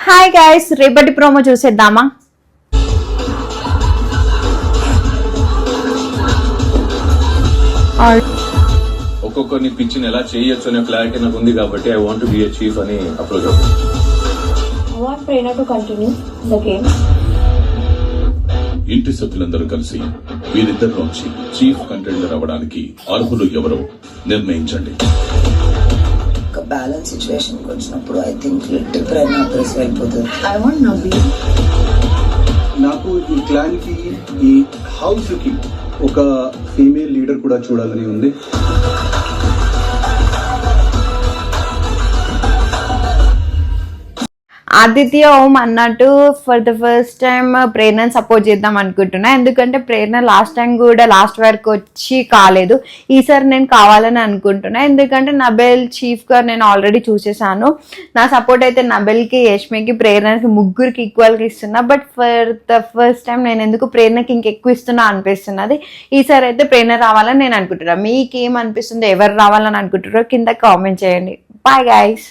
Hi guys, రేపటి promo చూసేద్దామా? ఒక్కొక్కరిని పిచ్చిని ఎలా చేయొచ్చు అనే క్లారిటీ నాకు ఉంది కాబట్టి I want be A chief అని అప్రోచ్ అవుతుంది. I want Prerna to continue the game. ఇంటి సభ్యులందరూ కలిసి వీరిద్దరిలోంచి చీఫ్ కంటెండర్ అవ్వడానికి అర్హులు ఎవరో నిర్ణయించండి. ఒక బ్యాలెన్స్ సిచ్యువేషన్ వచ్చినప్పుడు I think little Prerana press అయిపోతుంది. I want Nabil. నాకు ఈ క్లాన్ కి ఈ హౌస్ కి ఒక ఫీమేల్ లీడర్ కూడా చూడాలని ఉంది. ఆదిత్య ఓం అన్నట్టు ఫర్ ద ఫస్ట్ టైం ప్రేరణను సపోర్ట్ చేద్దాం అనుకుంటున్నా. ఎందుకంటే ప్రేరణ లాస్ట్ టైం కూడా లాస్ట్ వరకు వచ్చి కాలేదు. ఈసారి నేను కావాలని అనుకుంటున్నా. ఎందుకంటే నబెల్ చీఫ్గా నేను ఆల్రెడీ చూసేసాను. నా సపోర్ట్ అయితే నబెల్కి, యష్మికి, ప్రేరణకి ముగ్గురికి ఈక్వల్గా ఇస్తున్నా. But for the first time నేను ఎందుకు ప్రేరణకి ఇంకెక్కువ ఇస్తున్నా అనిపిస్తున్నది. ఈసారి అయితే ప్రేరణ రావాలని నేను అనుకుంటున్నా. మీకేమనిపిస్తుందో, ఎవరు రావాలని అనుకుంటారో కింద కామెంట్ చేయండి. Bye guys.